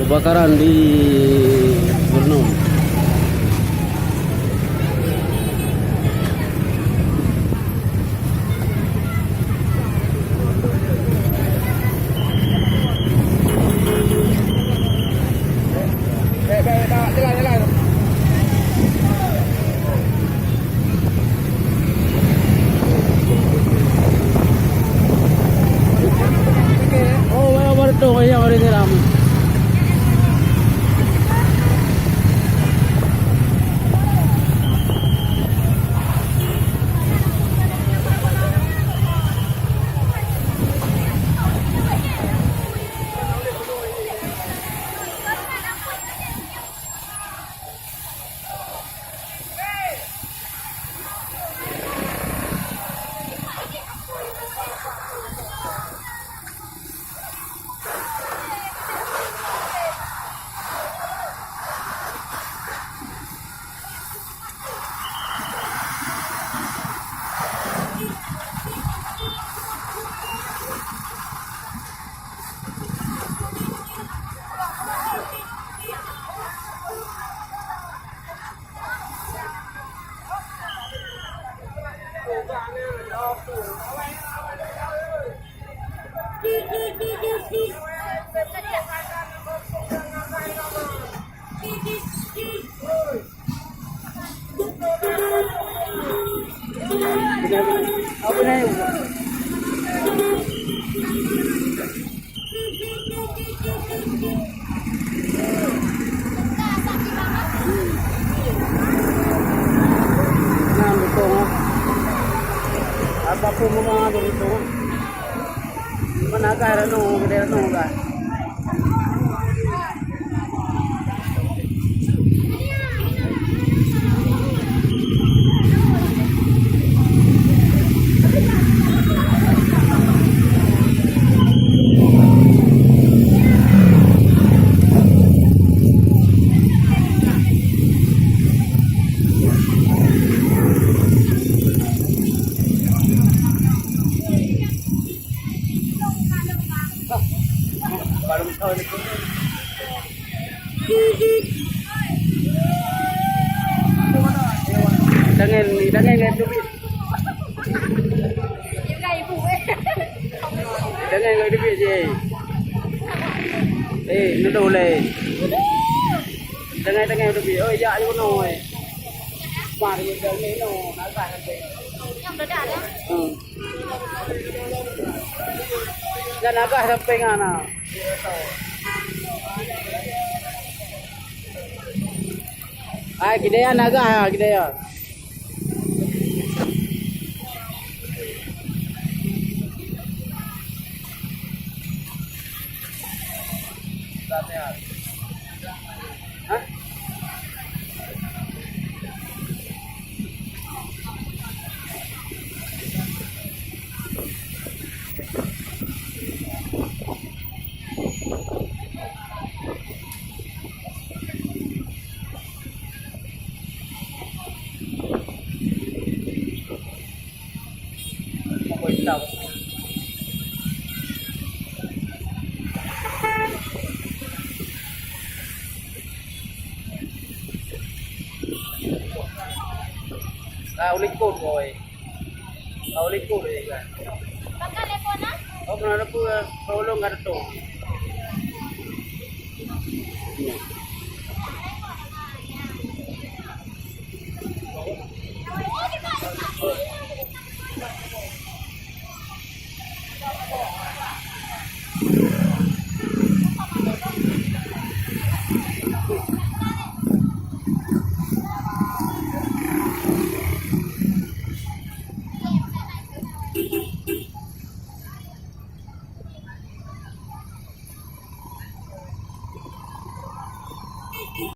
kebakaran di Brno. Oh, wala to kaya ko rin nila. Apa na yun? Nandito nga. Apa po mo mga dito? Managara no, kadera no ga. Dangay dubi. Yung kay ibu eh. Dangay dubi je. Nudulay. Dangay dubi. Oh, ya yo no eh. Mari yo dangay no, nagkahan pe. Yang dadak dah. Ya naga sampai ngana. Ay, gidaya naga, gidaya. Hah? Tahu. Ulit ko boy. Ulit ko eh. Pakai telepon ah? Oh, pernah po, tulong nga to.